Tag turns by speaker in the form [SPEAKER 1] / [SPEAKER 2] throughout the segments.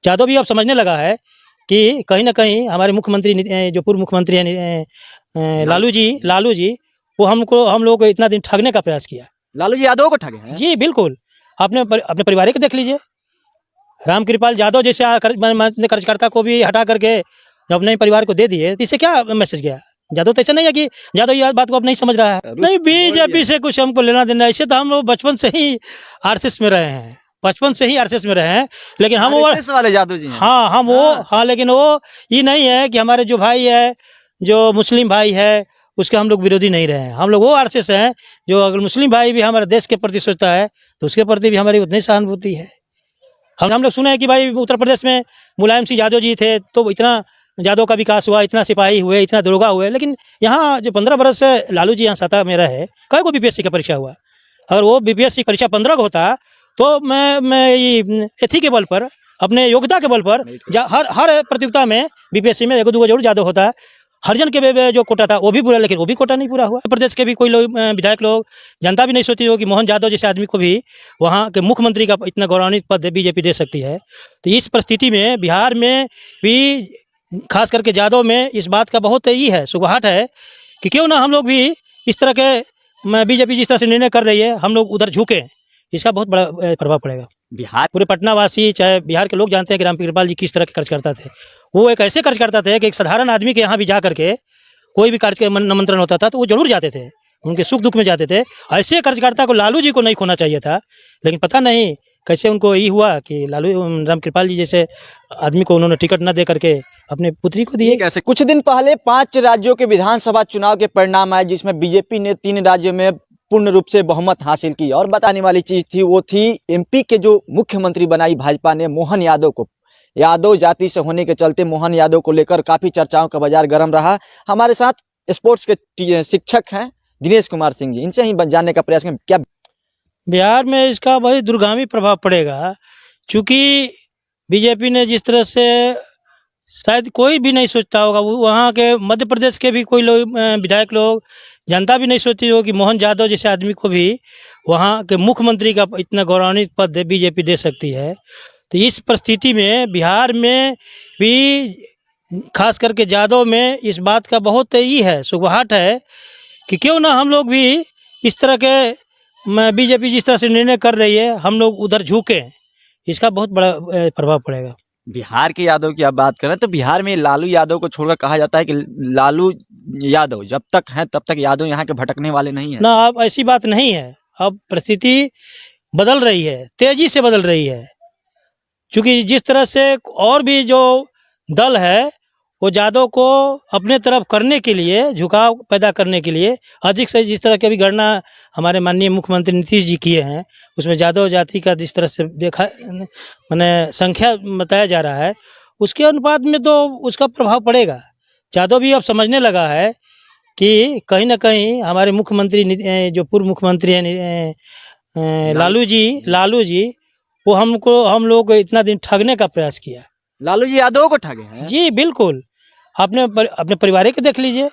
[SPEAKER 1] यादव भी अब समझने लगा है कि कहीं ना कहीं हमारे मुख्यमंत्री जो पूर्व मुख्यमंत्री हैं लालू जी वो हम लोग को इतना दिन ठगने का प्रयास किया।
[SPEAKER 2] लालू जी यादव को ठगे हैं?
[SPEAKER 1] जी बिल्कुल, अपने परिवार को देख लीजिए। रामकृपाल यादव जैसे कार्यकर्ता को भी हटा करके जब अपने परिवार को दे दिए, तो इससे क्या मैसेज गया? यादव तो ऐसा नहीं है कि यादव ये बात को अब नहीं समझ रहा है। नहीं, बीजेपी से कुछ हमको लेना देना, ऐसे तो हम लोग बचपन से ही आरएसएस में रहे हैं, लेकिन हम
[SPEAKER 2] आरएसएस वाले यादव जी हैं।
[SPEAKER 1] हाँ, लेकिन वो ये नहीं है कि हमारे जो भाई है, जो मुस्लिम भाई है, उसके हम लोग विरोधी नहीं रहे हैं। हम लोग वो आरएसएस हैं जो अगर मुस्लिम भाई भी हमारे देश के प्रति सोचता है तो उसके प्रति भी हमारी उतनी सहानुभूति है। हम लोग सुने हैं कि भाई उत्तर प्रदेश में मुलायम सिंह यादव जी थे तो इतना यादव का विकास हुआ, इतना सिपाही हुए, इतना दरोगा हुए, लेकिन यहाँ जो 15 बरस से लालू जी यहाँ सत्ता में रहे, कई को बीपीएससी का परीक्षा हुआ। अगर वो बीपीएससी परीक्षा 15 को होता तो मैं ये एथी के बल पर, अपने योग्यता के बल पर हर प्रतियोगिता में बीपीएससी में 1-2 जरूर यादव होता। हरिजन के जो कोटा था वो भी पूरा, लेकिन वो भी कोटा नहीं पूरा हुआ। प्रदेश के भी कोई लोग, विधायक लोग, जनता भी नहीं सोचती हो कि मोहन यादव जैसे आदमी को भी वहाँ के मुख्यमंत्री का इतना गौरवान्वित पद बीजेपी दे सकती है। तो इस परिस्थिति में बिहार में भी, खास करके यादव में, इस बात का बहुत ही है सुगवाहट है कि क्यों ना हम लोग भी इस तरह के, बीजेपी जिस तरह से निर्णय कर रही है, हम लोग उधर झुकें। इसका बहुत बड़ा प्रभाव पड़ेगा।
[SPEAKER 2] बिहार
[SPEAKER 1] पूरे पटना वासी, चाहे बिहार के लोग जानते हैं कि रामकृपाल जी किस तरह के कार्यकर्ता थे। वो एक ऐसे कार्यकर्ता थे कि एक साधारण आदमी के यहाँ भी जा करके कोई भी कार्य निमंत्रण होता था तो वो जरूर जाते थे, उनके सुख दुख में जाते थे। ऐसे कार्यकर्ता को लालू जी को नहीं खोना चाहिए था, लेकिन पता नहीं कैसे उनको यही हुआ कि रामकृपाल जी जैसे आदमी को उन्होंने टिकट न दे करके अपने पुत्री को दिए।
[SPEAKER 2] कैसे? कुछ दिन पहले 5 राज्यों के विधानसभा चुनाव के परिणाम आए, जिसमें बीजेपी ने 3 राज्यों में पूर्ण रूप से बहुमत हासिल की। और बताने वाली चीज थी वो थी एमपी के जो मुख्यमंत्री बनाई भाजपा ने मोहन यादव को। यादव जाति से होने के चलते मोहन यादव को लेकर काफी चर्चाओं का बाजार गर्म रहा। हमारे साथ स्पोर्ट्स के शिक्षक हैं दिनेश कुमार सिंह जी, इनसे ही जानने का प्रयास करें क्या
[SPEAKER 1] बिहार में इसका बहुत दूरगामी प्रभाव पड़ेगा। चूँकि बीजेपी ने जिस तरह से, शायद कोई भी नहीं सोचता होगा, वहाँ के मध्य प्रदेश के भी कोई लोग, विधायक लोग, जनता भी नहीं सोचती हो कि मोहन यादव जैसे आदमी को भी वहाँ के मुख्यमंत्री का इतना गौरवान्वित पद बीजेपी दे सकती है। तो इस परिस्थिति में बिहार में भी, खास करके यादव में, इस बात का बहुत ही है सुगवाहट है कि क्यों ना हम लोग भी इस तरह के, बीजेपी जिस तरह से निर्णय कर रही है, हम लोग उधर झुकें। इसका बहुत बड़ा प्रभाव पड़ेगा।
[SPEAKER 2] बिहार के यादव की आप बात करें तो बिहार में लालू यादव को छोड़कर कहा जाता है कि लालू यादव जब तक हैं तब तक यादव यहाँ के भटकने वाले नहीं है ना।
[SPEAKER 1] अब ऐसी बात नहीं है, अब परिस्थिति बदल रही है, तेजी से बदल रही है। क्योंकि जिस तरह से और भी जो दल है वो यादव को अपने तरफ करने के लिए, झुकाव पैदा करने के लिए, अधिक से जिस तरह की अभी गणना हमारे माननीय मुख्यमंत्री नीतीश जी किए हैं, उसमें यादव जाति का जिस तरह से देखा, मैंने संख्या बताया जा रहा है, उसके अनुपात में तो उसका प्रभाव पड़ेगा। यादव भी अब समझने लगा है कि कहीं ना कहीं हमारे मुख्यमंत्री, जो पूर्व मुख्यमंत्री हैं लालू जी वो हम लोग को इतना दिन ठगने का प्रयास किया।
[SPEAKER 2] लालू जी यादव को ठगे हैं?
[SPEAKER 1] जी बिल्कुल, अपने परिवार को देख लीजिए।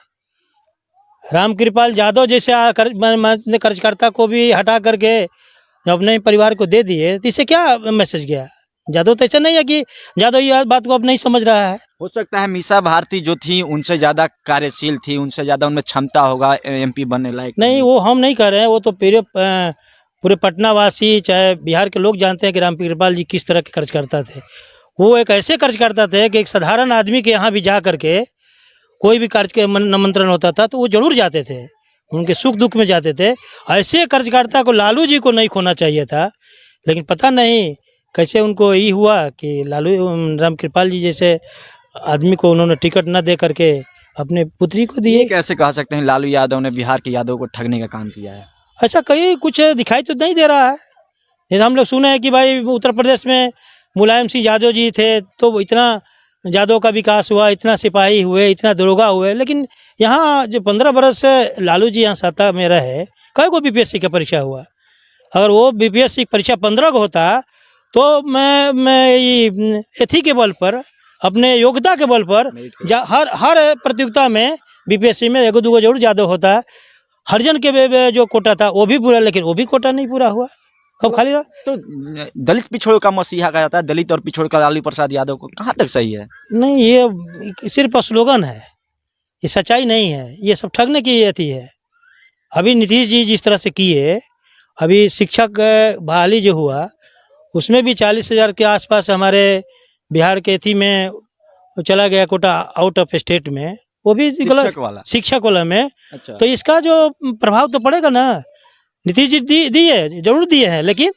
[SPEAKER 1] रामकृपाल यादव जैसे कार्यकर्ता को भी हटा करके जब अपने परिवार को दे दिए, तो इससे क्या मैसेज गया? यादव तो ऐसा नहीं है कि यादव ये बात को अब नहीं समझ रहा है।
[SPEAKER 2] हो सकता है मीसा भारती जो थी उनसे ज्यादा कार्यशील थी, उनसे ज्यादा उनमें क्षमता होगा एमपी बनने लायक।
[SPEAKER 1] नहीं, वो हम नहीं कर रहे हैं, वो तो पूरे पटना वासी, चाहे बिहार के लोग जानते हैं कि रामकृपाल जी किस तरह के कार्यकर्ता थे। वो एक ऐसे कार्यकर्ता थे कि एक साधारण आदमी के यहाँ भी जा करके कोई भी कार्य के निमंत्रण होता था तो वो जरूर जाते थे, उनके सुख दुख में जाते थे। ऐसे कार्यकर्ता को लालू जी को नहीं खोना चाहिए था, लेकिन पता नहीं कैसे उनको यही हुआ कि रामकृपाल जी जैसे आदमी को उन्होंने टिकट न दे करके अपने पुत्री को दिए।
[SPEAKER 2] कैसे कह सकते हैं लालू यादव ने बिहार के यादव को ठगने का काम किया है?
[SPEAKER 1] ऐसा कहीं कुछ दिखाई तो नहीं दे रहा है। जैसे हम लोग सुने हैं कि भाई उत्तर प्रदेश में मुलायम सिंह यादव जी थे तो इतना यादव का विकास हुआ, इतना सिपाही हुए, इतना दरोगा हुए, लेकिन यहाँ जो 15 बरस से लालू जी यहाँ सत्ता में रहे, कई को बीपीएससी का परीक्षा हुआ। अगर वो बीपीएससी परीक्षा 15 को होता तो मैं ये एथी के बल पर, अपने योग्यता के बल पर हर प्रतियोगिता में बीपीएससी में 1-2 जरूर यादव होता। हरिजन के जो कोटा था वो भी पूरा, लेकिन वो भी कोटा नहीं पूरा हुआ। कब खाली रहा?
[SPEAKER 2] तो दलित पिछड़ों का मसीहा कहा जाता है, दलित और पिछड़ों का लालू प्रसाद यादव को, कहाँ तक सही है?
[SPEAKER 1] नहीं, ये सिर्फ स्लोगन है, ये सच्चाई नहीं है, ये सब ठगने की अथी है। अभी नीतीश जी जिस तरह से किए, अभी शिक्षक बहाली जो हुआ उसमें भी 40,000 के आसपास हमारे बिहार के अथी में चला गया कोटा आउट ऑफ स्टेट में, वो भी गलत, शिक्षक वाला में।
[SPEAKER 2] अच्छा।
[SPEAKER 1] तो इसका जो प्रभाव तो पड़ेगा ना। नीतीश जी दिए जरूर दिए हैं, लेकिन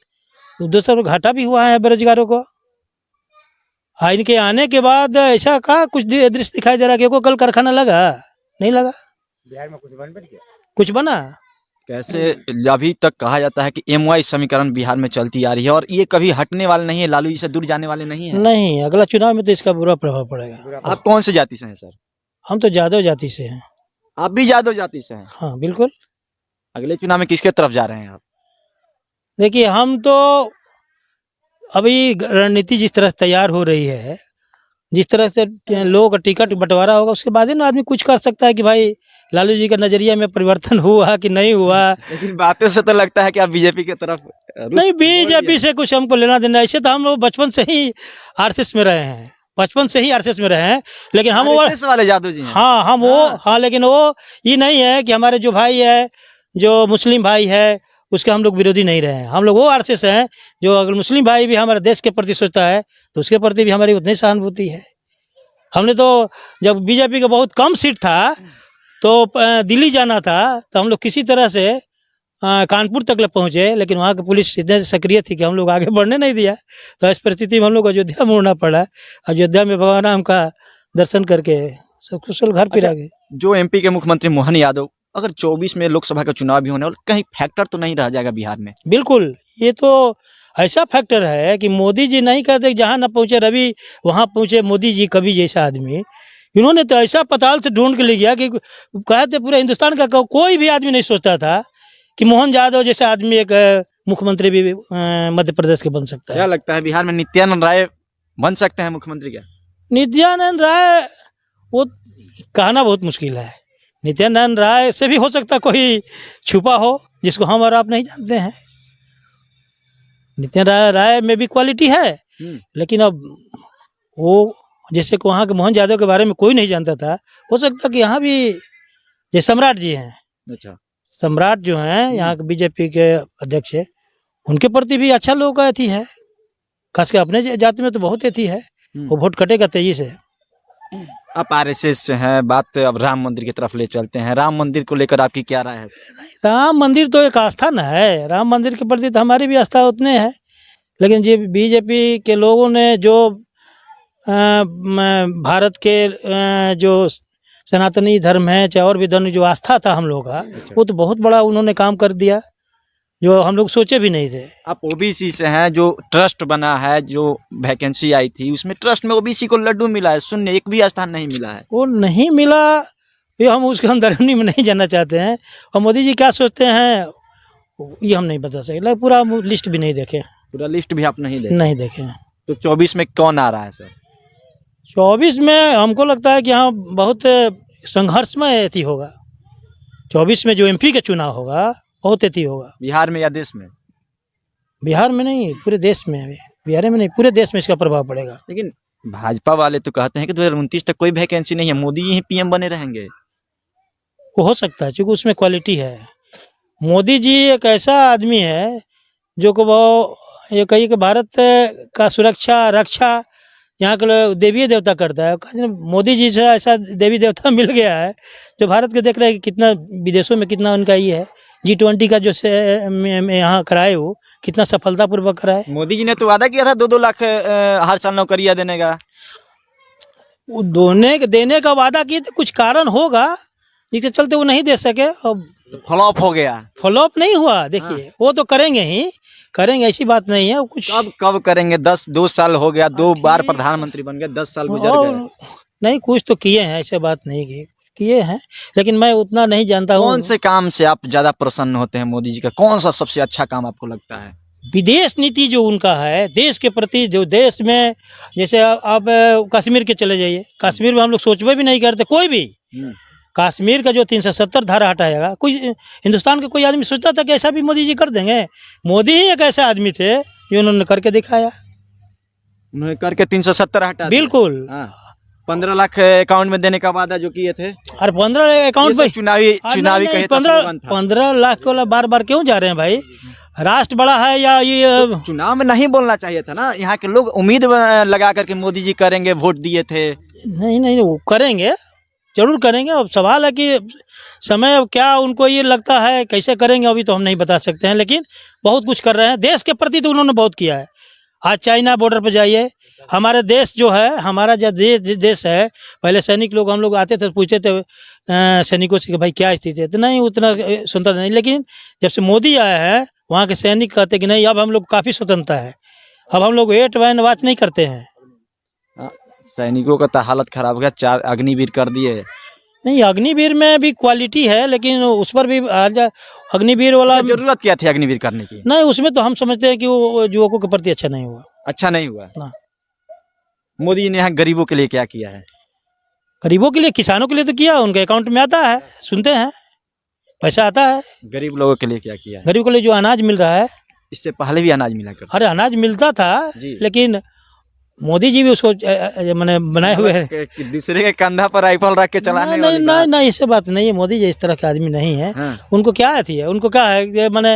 [SPEAKER 1] दूसरा घाटा भी हुआ है बेरोजगारों को। इनके आने के बाद ऐसा कहा कुछ दृश्य दिखाई दे रहा है कि कल कारखाना लगा, नहीं लगा बिहार में, कुछ बना
[SPEAKER 2] कैसे? अभी तक कहा जाता है कि MY समीकरण बिहार में चलती आ रही है और ये कभी हटने वाले नहीं है, लालू जी से दूर जाने वाले नहीं है।
[SPEAKER 1] नहीं, अगला चुनाव में तो इसका बुरा प्रभाव पड़ेगा।
[SPEAKER 2] आप कौन से जाति से हैं सर?
[SPEAKER 1] हम तो यादव जाति से हैं।
[SPEAKER 2] आप भी यादव जाति से हैं?
[SPEAKER 1] हाँ बिल्कुल।
[SPEAKER 2] अगले चुनाव में किसके तरफ जा रहे हैं आप?
[SPEAKER 1] देखिए, हम तो अभी रणनीति जिस तरह से तैयार हो रही है, जिस तरह से लोगों का टिकट बंटवारा होगा, उसके बाद ही ना आदमी कुछ कर सकता है कि भाई लालू जी का नजरिया में परिवर्तन हुआ कि नहीं हुआ।
[SPEAKER 2] लेकिन बातों से तो लगता है कि आप बीजेपी की तरफ
[SPEAKER 1] नहीं, बीजेपी से कुछ हमको लेना देना। ऐसे तो हम लोग बचपन से ही RSS में रहे हैं, बचपन से ही RSS में रहे हैं, लेकिन हम
[SPEAKER 2] RSS वाले जादू जी हैं।
[SPEAKER 1] हाँ, हम वो हाँ, लेकिन वो ये नहीं है कि हमारे जो भाई है, जो मुस्लिम भाई है, उसके हम लोग विरोधी नहीं रहे हैं। हम लोग वो RSS हैं जो अगर मुस्लिम भाई भी हमारे देश के प्रति सोचता है तो उसके प्रति भी हमारी उतनी सहानुभूति है। हमने तो जब बीजेपी का बहुत कम सीट था तो दिल्ली जाना था, तो हम लोग किसी तरह से कानपुर तक पहुँचे, लेकिन वहाँ की पुलिस इतने सक्रिय थी कि हम लोग आगे बढ़ने नहीं दिया। तो इस परिस्थिति में हम लोग को अयोध्या मुड़ना पड़ा। अयोध्या में भगवान राम का दर्शन करके सब कुशल घर फिर आ गए।
[SPEAKER 2] जो MP के मुख्यमंत्री मोहन यादव, अगर 24 में लोकसभा का चुनाव भी होने और कहीं फैक्टर तो नहीं रह जाएगा बिहार में?
[SPEAKER 1] बिल्कुल, ये तो ऐसा फैक्टर है कि मोदी जी नहीं कहते जहाँ न पहुँचे रवि वहाँ पहुँचे मोदी जी, कभी जैसा आदमी। इन्होंने तो ऐसा पताल से ढूंढ के ले गया कि कहते पूरे हिंदुस्तान का कोई भी आदमी नहीं सोचता था कि मोहन यादव जैसा आदमी एक मुख्यमंत्री भी मध्य प्रदेश के बन सकता है।
[SPEAKER 2] क्या लगता है बिहार में नित्यानंद राय बन सकते हैं मुख्यमंत्री? क्या
[SPEAKER 1] नित्यानंद राय, वो कहना बहुत मुश्किल है। नित्यानंद राय से भी हो सकता कोई छुपा हो जिसको हम और आप नहीं जानते हैं। नित्यानंद राय में भी क्वालिटी है, लेकिन अब वो जैसे को वहाँ के मोहन यादव के बारे में कोई नहीं जानता था, हो सकता कि यहाँ भी ये सम्राट जी हैं। अच्छा, सम्राट जो हैं यहाँ के बीजेपी के अध्यक्ष है, उनके प्रति भी अच्छा लोगों का अथी है, खासकर अपने जाति में तो बहुत अथी है, वो वोट कटेगा तेजी से।
[SPEAKER 2] आप RSS से हैं, बात अब राम मंदिर की तरफ ले चलते हैं। राम मंदिर को लेकर आपकी क्या राय है?
[SPEAKER 1] राम मंदिर तो एक आस्था न है, राम मंदिर के प्रति तो हमारी भी आस्था उतने है, लेकिन जो बीजेपी के लोगों ने जो भारत के जो सनातनी धर्म है, चाहे और भी धर्म, जो आस्था था हम लोग का, वो तो बहुत बड़ा उन्होंने काम कर दिया जो हम लोग सोचे भी नहीं थे। आप
[SPEAKER 2] OBC से हैं, जो ट्रस्ट बना है, जो वैकेंसी आई थी उसमें ट्रस्ट में OBC को लड्डू मिला है, शून्य, एक भी स्थान नहीं मिला है।
[SPEAKER 1] वो नहीं मिला, ये हम उसके अंदरूनी में नहीं जानना चाहते हैं, और मोदी जी क्या सोचते हैं ये हम नहीं बता सकते। पूरा लिस्ट भी नहीं देखे।
[SPEAKER 2] पूरा लिस्ट भी आप नहीं देखे? तो 24 में कौन आ रहा है सर?
[SPEAKER 1] 24 में हमको लगता है कि यहाँ बहुत संघर्षमय अथी होगा। 24 में जो MP का चुनाव होगा बहुत अथी होगा।
[SPEAKER 2] बिहार में या देश में?
[SPEAKER 1] बिहार में नहीं, पूरे देश में। बिहार में नहीं, पूरे देश में इसका प्रभाव पड़ेगा।
[SPEAKER 2] लेकिन भाजपा वाले तो कहते हैं कि 2029 तक कोई वैकेंसी नहीं है, मोदी ही PM बने रहेंगे।
[SPEAKER 1] वो हो सकता है, क्योंकि उसमें क्वालिटी है। मोदी जी एक ऐसा आदमी है जो को वो ये कहिए कि भारत का सुरक्षा रक्षा यहाँ के देवी देवता करता है। मोदी जी से ऐसा देवी देवता मिल गया है जो भारत के देख रहे हैं कि कितना विदेशों में कितना उनका ये है। G20 का जो यहाँ कराए वो कितना सफलतापूर्वक कराए।
[SPEAKER 2] मोदी जी ने तो वादा किया था 2-2 लाख हर साल नौकरियां देने का।
[SPEAKER 1] वो देने का वादा किए थे, कुछ कारण होगा जिसके चलते वो नहीं दे सके, और
[SPEAKER 2] फ्लॉप हो गया।
[SPEAKER 1] फ्लॉप नहीं हुआ, देखिए वो तो करेंगे ही करेंगे, ऐसी बात नहीं है। कुछ
[SPEAKER 2] कब करेंगे? 2 साल हो गया, 2 बार प्रधानमंत्री बन गए, 10 साल गुजर गए।
[SPEAKER 1] नहीं, कुछ तो किए हैं, ऐसे बात नहीं किए हैं, लेकिन मैं उतना नहीं जानता हूँ।
[SPEAKER 2] कौन से काम से आप ज्यादा प्रसन्न होते हैं मोदी जी का? कौन सा सबसे अच्छा काम आपको लगता है?
[SPEAKER 1] विदेश नीति जो उनका है देश के प्रति, जो देश में जैसे आप कश्मीर के चले जाइए, कश्मीर में हम लोग सोचबे भी नहीं करते, कोई भी कश्मीर का जो 370 धारा हटाएगा, कोई हिंदुस्तान का कोई आदमी सोचता था कि ऐसा भी मोदी जी कर देंगे? मोदी ही एक ऐसे आदमी थे जो उन्होंने करके दिखाया।
[SPEAKER 2] उन्होंने करके 370 हटा दिया।
[SPEAKER 1] बिल्कुल।
[SPEAKER 2] हाँ, 15 लाख अकाउंट में देने का वादा जो किए थे,
[SPEAKER 1] और 15 अकाउंट
[SPEAKER 2] ये
[SPEAKER 1] भाई
[SPEAKER 2] सब चुनावी कहे तो स्लोगन था।
[SPEAKER 1] 15 लाख वाला बार बार क्यों जा रहे हैं भाई? राष्ट्र बड़ा है या ये
[SPEAKER 2] चुनाव में नहीं बोलना चाहिए था ना, यहाँ के लोग उम्मीद लगा करके मोदी जी करेंगे, वोट दिए थे।
[SPEAKER 1] नहीं वो करेंगे, जरूर करेंगे। अब सवाल है कि समय अब क्या उनको ये लगता है कैसे करेंगे, अभी तो हम नहीं बता सकते हैं, लेकिन बहुत कुछ कर रहे हैं देश के प्रति, तो उन्होंने बहुत किया है। आज चाइना बॉर्डर पर जाइए, हमारे देश जो है, हमारा जो देश है, पहले सैनिक लोग हम लोग आते थे, पूछते थे सैनिकों से कि भाई क्या स्थिति है, तो नहीं उतना स्वतंत्र नहीं। लेकिन जब से मोदी आया है, वहाँ के सैनिक कहते कि नहीं अब हम लोग काफ़ी स्वतंत्रता है, अब हम लोग वेट वैन वाच नहीं करते हैं।
[SPEAKER 2] सैनिकों का तो हालत खराब हो गया, 4 अग्निवीर कर दिए।
[SPEAKER 1] नहीं, अग्निवीर में भी क्वालिटी है, लेकिन उस पर भी अग्निवीर वाला
[SPEAKER 2] जरूरत क्या थी अग्निवीर करने की?
[SPEAKER 1] नहीं, उसमें तो हम समझते हैं कि वो युवकों के प्रति अच्छा नहीं हुआ।
[SPEAKER 2] अच्छा नहीं हुआ
[SPEAKER 1] ना।
[SPEAKER 2] मोदी जी ने यहाँ गरीबों के लिए क्या किया है?
[SPEAKER 1] गरीबों के लिए, किसानों के लिए तो किया, उनके अकाउंट में आता है, सुनते हैं, पैसा आता है।
[SPEAKER 2] गरीब लोगों के लिए क्या किया है?
[SPEAKER 1] गरीब को लिए जो अनाज मिल रहा है,
[SPEAKER 2] इससे पहले भी अनाज मिला करता
[SPEAKER 1] अरे अनाज मिलता था,
[SPEAKER 2] जी।
[SPEAKER 1] लेकिन मोदी जी भी उसको मैंने बनाए हुए हैं।
[SPEAKER 2] कि दूसरे के कंधा पर राइफल रख के चलाने वाली बात।
[SPEAKER 1] नहीं, ऐसे बात नहीं है। मोदी जी इस तरह के आदमी नहीं है।
[SPEAKER 2] हाँ।
[SPEAKER 1] उनको क्या थी है, उनको क्या है कि मैंने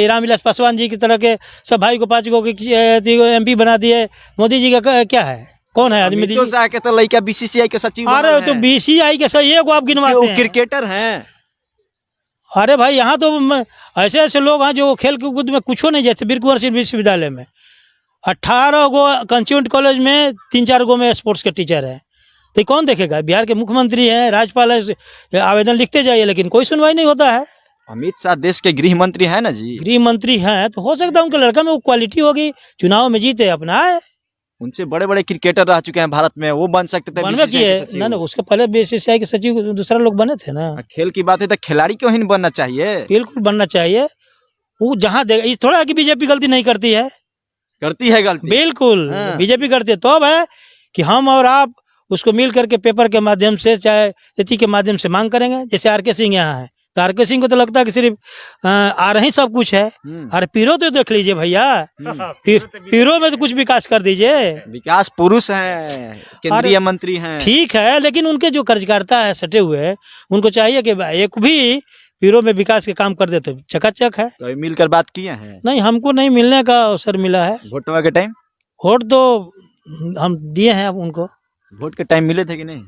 [SPEAKER 1] रामविलास पासवान जी की तरह के सब भाई को 5 को MP बना दिए। मोदी जी का क्या है, कौन है आदमी?
[SPEAKER 2] अमित शाह के तो लड़का BCCI के सचिव
[SPEAKER 1] अरे
[SPEAKER 2] बनल
[SPEAKER 1] तो
[SPEAKER 2] है।
[SPEAKER 1] BCCI के सही को आप गिनवाते
[SPEAKER 2] वो
[SPEAKER 1] हैं?
[SPEAKER 2] क्रिकेटर हैं।
[SPEAKER 1] अरे भाई यहाँ तो ऐसे ऐसे लोग हैं जो खेल कूद में कुछ नहीं, जैसे वीर कुंवर सिंह विश्वविद्यालय में 18 गो कंस्टिट्यूंट कॉलेज में 3-4 गो में स्पोर्ट्स के टीचर है, तो कौन देखेगा? बिहार के मुख्यमंत्री हैं, राज्यपाल है, आवेदन लिखते जाइए, लेकिन कोई सुनवाई नहीं होता है।
[SPEAKER 2] अमित शाह देश के गृह मंत्री है ना जी।
[SPEAKER 1] गृह मंत्री हैं तो हो सकता है उनके लड़का में वो क्वालिटी होगी, चुनाव में जीते अपना है।
[SPEAKER 2] उनसे बड़े बड़े क्रिकेटर रह चुके हैं भारत में, वो बन सकते थे
[SPEAKER 1] बनवे
[SPEAKER 2] BCCI
[SPEAKER 1] किए
[SPEAKER 2] के सचिव।
[SPEAKER 1] ना, उसके पहले BCCI के सचिव दूसरा लोग बने थे ना।
[SPEAKER 2] खेल की बात है तो खिलाड़ी क्यों ही नहीं बनना चाहिए?
[SPEAKER 1] बिल्कुल बनना चाहिए। वो जहाँ देगा, इस थोड़ा है कि बीजेपी गलती नहीं करती है,
[SPEAKER 2] करती है गलती।
[SPEAKER 1] बिल्कुल
[SPEAKER 2] हाँ।
[SPEAKER 1] बीजेपी करती है। तो अब है कि हम और आप उसको मिल करके पेपर के माध्यम से, चाहे तिथि के माध्यम से मांग करेंगे। जैसे RK सिंह यहाँ है, तो RK सिंह को तो लगता है कि सिर्फ आ रही सब कुछ है। अरे पीरो तो देख लीजिए भैया, पीरो में तो कुछ विकास कर दीजिए।
[SPEAKER 2] विकास पुरुष हैं, केंद्रीय मंत्री हैं।
[SPEAKER 1] ठीक है, लेकिन उनके जो कार्यकर्ता है सटे हुए हैं, उनको चाहिए कि एक भी पीरो में विकास के काम कर देते, चकाचक है।
[SPEAKER 2] कभी मिलकर बात किए हैं?
[SPEAKER 1] नहीं, हमको नहीं मिलने का अवसर मिला है।
[SPEAKER 2] वोटवा के टाइम?
[SPEAKER 1] वोट तो हम दिए हैं अब उनको।
[SPEAKER 2] वोट के टाइम मिले थे कि नहीं?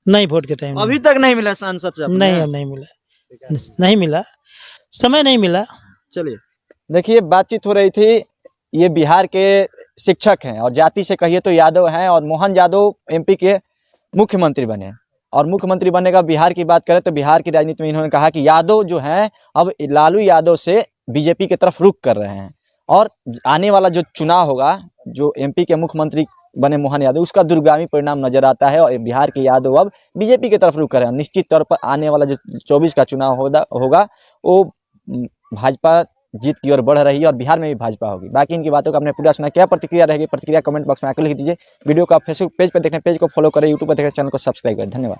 [SPEAKER 1] नहीं, वोट के टाइम
[SPEAKER 2] अभी तक नहीं मिला सांसद से अपने?
[SPEAKER 1] नहीं मिला, नहीं मिला, समय नहीं मिला।
[SPEAKER 2] चलिए, देखिए बातचीत हो रही थी। ये बिहार के शिक्षक हैं और जाति से कहिए तो यादव हैं, और मोहन यादव MP के मुख्यमंत्री बने। और मुख्यमंत्री बनने का बिहार की बात करें तो बिहार की राजनीति में इन्होंने कहा कि यादव जो हैं अब लालू यादव से बीजेपी की तरफ रुख कर रहे हैं, और आने वाला जो चुनाव होगा, जो MP के मुख्यमंत्री बने मोहन यादव, उसका दूरगामी परिणाम नजर आता है, और बिहार के यादव अब बीजेपी की तरफ रुख कर रहे हैं। निश्चित तौर पर आने वाला जो 24 का चुनाव होगा वो भाजपा जीत की ओर बढ़ रही है, और बिहार में भी भाजपा होगी। बाकी इनकी बातों का आपने पूरा सुना, क्या प्रतिक्रिया रहेगी, प्रतिक्रिया कमेंट बॉक्स में आकर लिख दीजिए। वीडियो को आप फेसबुक पेज पर देखें, पेज को फॉलो करें, यूट्यूब पर देखें, चैनल को सब्सक्राइब करें। धन्यवाद।